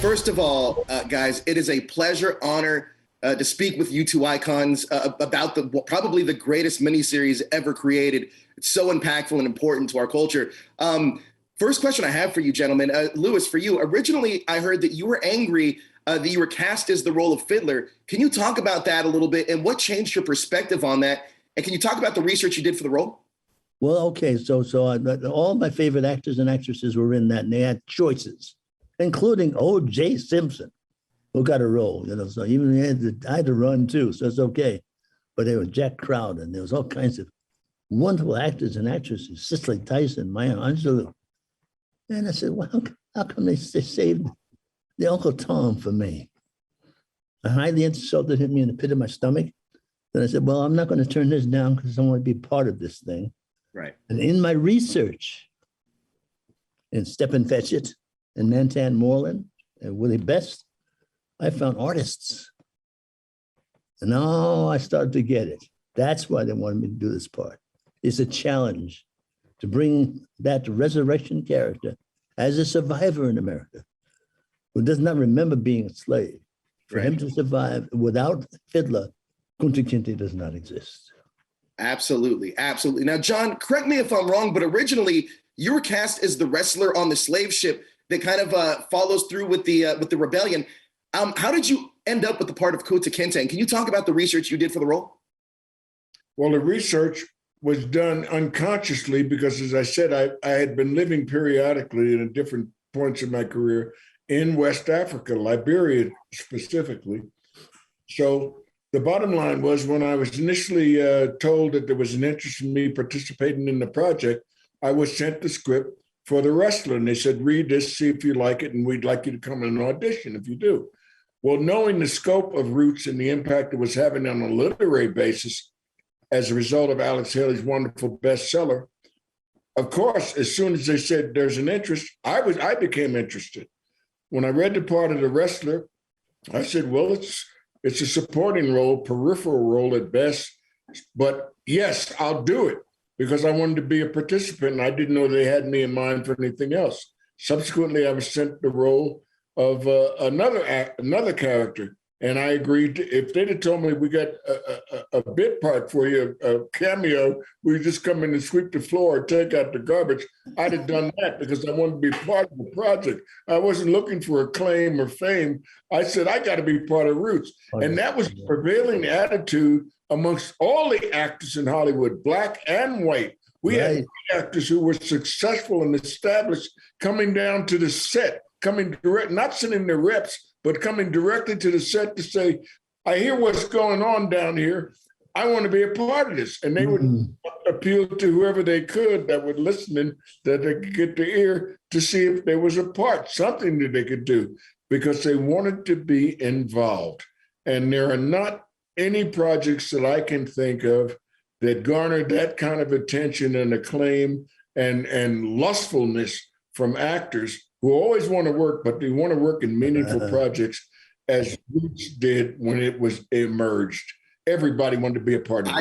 First of all, guys, it is a pleasure, honor to speak with you two icons about probably the greatest miniseries ever created. It's so impactful and important to our culture. First question I have for you, gentlemen. Louis, for you, originally I heard that you were angry that you were cast as the role of Fiddler. Can you talk about that a little bit and what changed your perspective on that? And can you talk about the research you did for the role? Well, okay, so all my favorite actors and actresses were in that, and they had choices, including O.J. Simpson, who got a role, so even I had to run too, so it's okay. But there was Jack Crowder, and there was all kinds of wonderful actors and actresses, Cicely Tyson, Maya Angelou. And I said, well, how come they saved the Uncle Tom for me? I highly insulted hit me in the pit of my stomach. Then I said, well, I'm not going to turn this down because I want to be part of this thing. Right. And in my research, in Stephen Fetchit and Mantan Moreland and Willie Best, I found artists. And now I started to get it. That's why they wanted me to do this part. It's a challenge to bring that resurrection character as a survivor in America who does not remember being a slave. For him to survive without Fiddler, Kunta Kinte does not exist. Absolutely, absolutely. Now, John, correct me if I'm wrong, but originally you were cast as the wrestler on the slave ship that kind of follows through with the rebellion. How did you end up with the part of Kunta Kinte? And can you talk about the research you did for the role? Well, the research was done unconsciously because, as I said, I had been living periodically at different points in my career in West Africa, Liberia specifically. So the bottom line was, when I was initially told that there was an interest in me participating in the project, I was sent the script for the wrestler. And they said, read this, see if you like it, and we'd like you to come in an audition if you do. Well, knowing the scope of Roots and the impact it was having on a literary basis as a result of Alex Haley's wonderful bestseller, of course, as soon as they said there's an interest, I became interested. When I read the part of the wrestler, I said, well, it's a supporting role, peripheral role at best, but yes, I'll do it because I wanted to be a participant and I didn't know they had me in mind for anything else. Subsequently, I was sent the role of another character, and I agreed if they'd have told me we got a bit part for you, a cameo, we just come in and sweep the floor, take out the garbage, I'd have done that because I wanted to be part of the project. I wasn't looking for acclaim or fame. I said, I got to be part of Roots. And that was the prevailing attitude amongst all the actors in Hollywood, black and white. We had actors who were successful and established coming down to the set, coming direct, not sending their reps, but coming directly to the set to say, I hear what's going on down here. I want to be a part of this. And they would appeal to whoever they could that were listening, that they could get their ear to see if there was a part, something that they could do, because they wanted to be involved. And there are not any projects that I can think of that garnered that kind of attention and acclaim and lustfulness from actors who always want to work, but they want to work in meaningful projects, as Roots did when it emerged. Everybody wanted to be a part of it.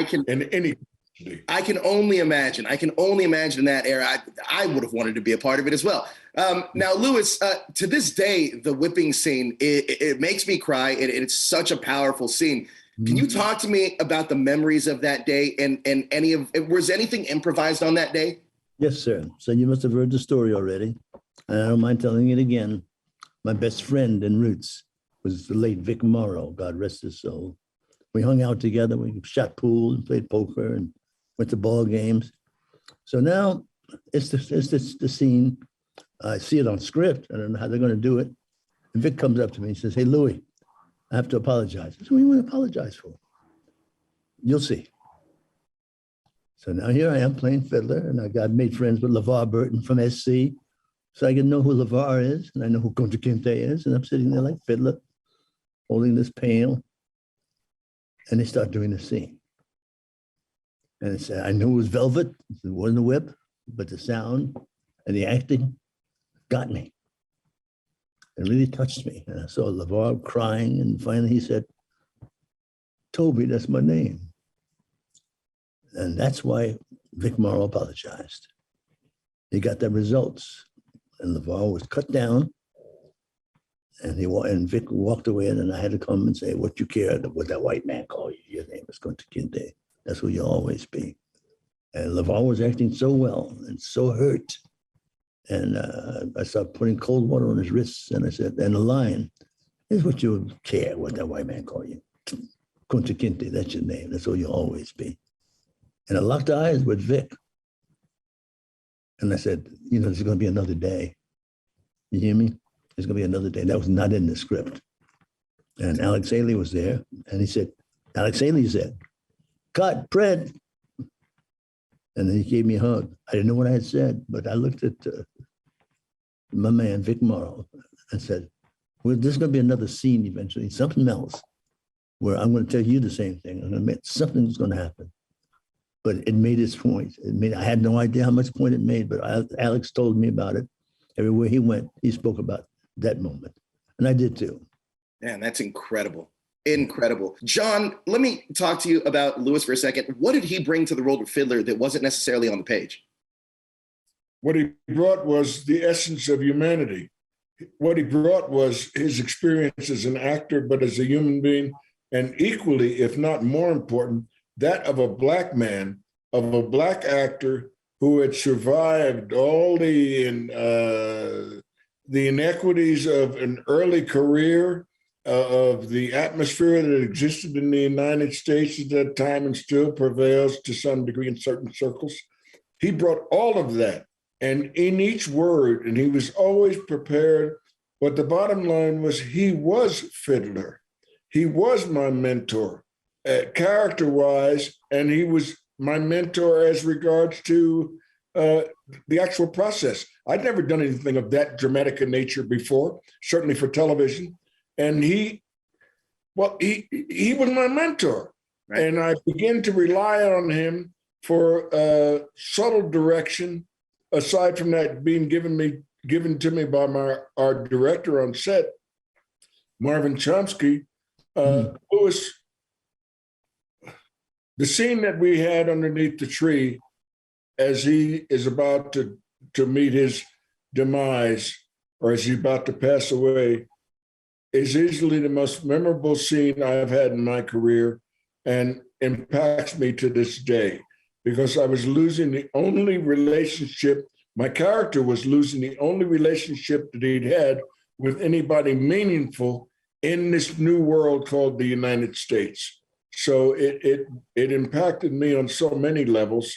I can only imagine. I can only imagine in that era. I would have wanted to be a part of it as well. Now, Louis, to this day, the whipping scene, it makes me cry. It's such a powerful scene. Can you talk to me about the memories of that day and was anything improvised on that day? Yes, sir. So you must have heard the story already. And I don't mind telling it again. My best friend in Roots was the late Vic Morrow, God rest his soul. We hung out together. We shot pool and played poker and went to ball games. So now it's the scene. I see it on script. I don't know how they're going to do it. And Vic comes up to me and says, hey, Louis, I have to apologize. I said, what do you want to apologize for? You'll see. So now here I am playing Fiddler, and I got made friends with LeVar Burton from SC. So I can know who LeVar is, and I know who Kunta Kinte is, and I'm sitting there like Fiddler, holding this pail, and they start doing the scene. And it's, I knew it was Velvet, it wasn't a whip, but the sound and the acting got me. It really touched me. And I saw LeVar crying, and finally he said, Toby, that's my name. And that's why Vic Morrow apologized. He got the results. And LeVar was cut down, And Vic walked away, and I had to come and say, "What you care what that white man call you? Your name is Kunta Kinte. That's who you'll always be." And LeVar was acting so well and so hurt. And I started putting cold water on his wrists, and I said, and the line is what you care what that white man call you. Kunta Kinte, that's your name. That's who you'll always be. And I locked eyes with Vic. And I said, there's going to be another day. You hear me? There's going to be another day. That was not in the script. And Alex Haley was there. And he said, Alex Haley said, "Cut, Fred." And then he gave me a hug. I didn't know what I had said, but I looked at my man, Vic Morrow, and said, well, there's going to be another scene eventually, something else, where I'm going to tell you the same thing. Something's going to happen. But it made its point. I had no idea how much point it made, but Alex told me about it. Everywhere he went, he spoke about that moment. And I did too. Man, that's incredible. Incredible. John, let me talk to you about Louis for a second. What did he bring to the role of Fiddler that wasn't necessarily on the page? What he brought was the essence of humanity. What he brought was his experience as an actor, but as a human being, and equally, if not more important, that of a Black man, of a Black actor who had survived all the inequities of an early career, of the atmosphere that existed in the United States at that time and still prevails to some degree in certain circles. He brought all of that. And in each word, and he was always prepared. But the bottom line was he was Fiddler. He was my mentor, character-wise, and he was my mentor as regards to the actual process. I'd never done anything of that dramatic a nature before, certainly for television. And he was my mentor. Right. And I began to rely on him for subtle direction, aside from that being given to me by our director on set, Marvin Chomsky. Louis, the scene that we had underneath the tree as he is about to meet his demise, or as he's about to pass away, is easily the most memorable scene I've had in my career and impacts me to this day, because I was losing the only relationship, my character was losing the only relationship that he'd had with anybody meaningful in this new world called the United States. So it impacted me on so many levels.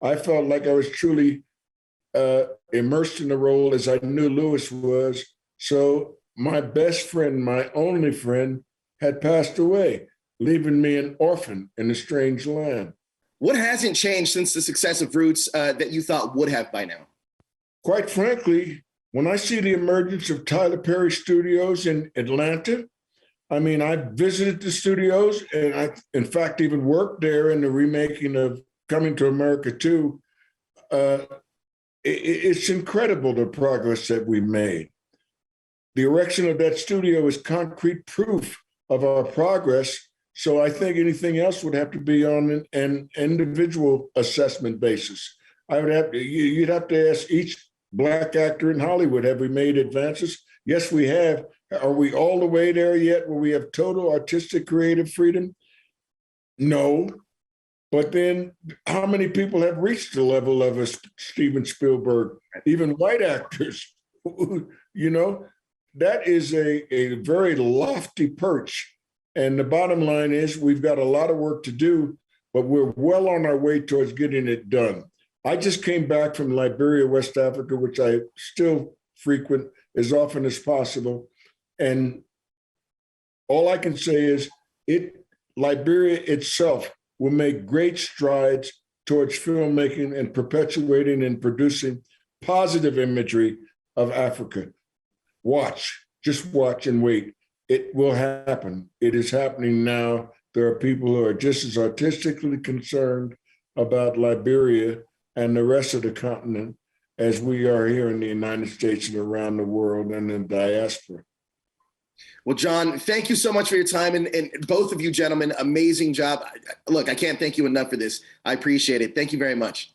I felt like I was truly immersed in the role as I knew Louis was. So my best friend, my only friend, had passed away, leaving me an orphan in a strange land. What hasn't changed since the success of Roots that you thought would have by now? Quite frankly, when I see the emergence of Tyler Perry Studios in Atlanta, I mean, I visited the studios, and I, in fact, even worked there in the remaking of Coming to America 2. It's incredible the progress that we've made. The erection of that studio is concrete proof of our progress. So I think anything else would have to be on an individual assessment basis. You'd have to ask each Black actor in Hollywood, have we made advances? Yes, we have. Are we all the way there yet where we have total artistic creative freedom? No. But then how many people have reached the level of a Steven Spielberg, even white actors? That is a very lofty perch. And the bottom line is we've got a lot of work to do, but we're well on our way towards getting it done. I just came back from Liberia, West Africa, which I still frequent as often as possible. And all I can say is Liberia itself will make great strides towards filmmaking and perpetuating and producing positive imagery of Africa. Just watch and wait. It will happen. It is happening now. There are people who are just as artistically concerned about Liberia and the rest of the continent as we are here in the United States and around the world and in diaspora. Well, John, thank you so much for your time. And both of you gentlemen, amazing job. Look, I can't thank you enough for this. I appreciate it. Thank you very much.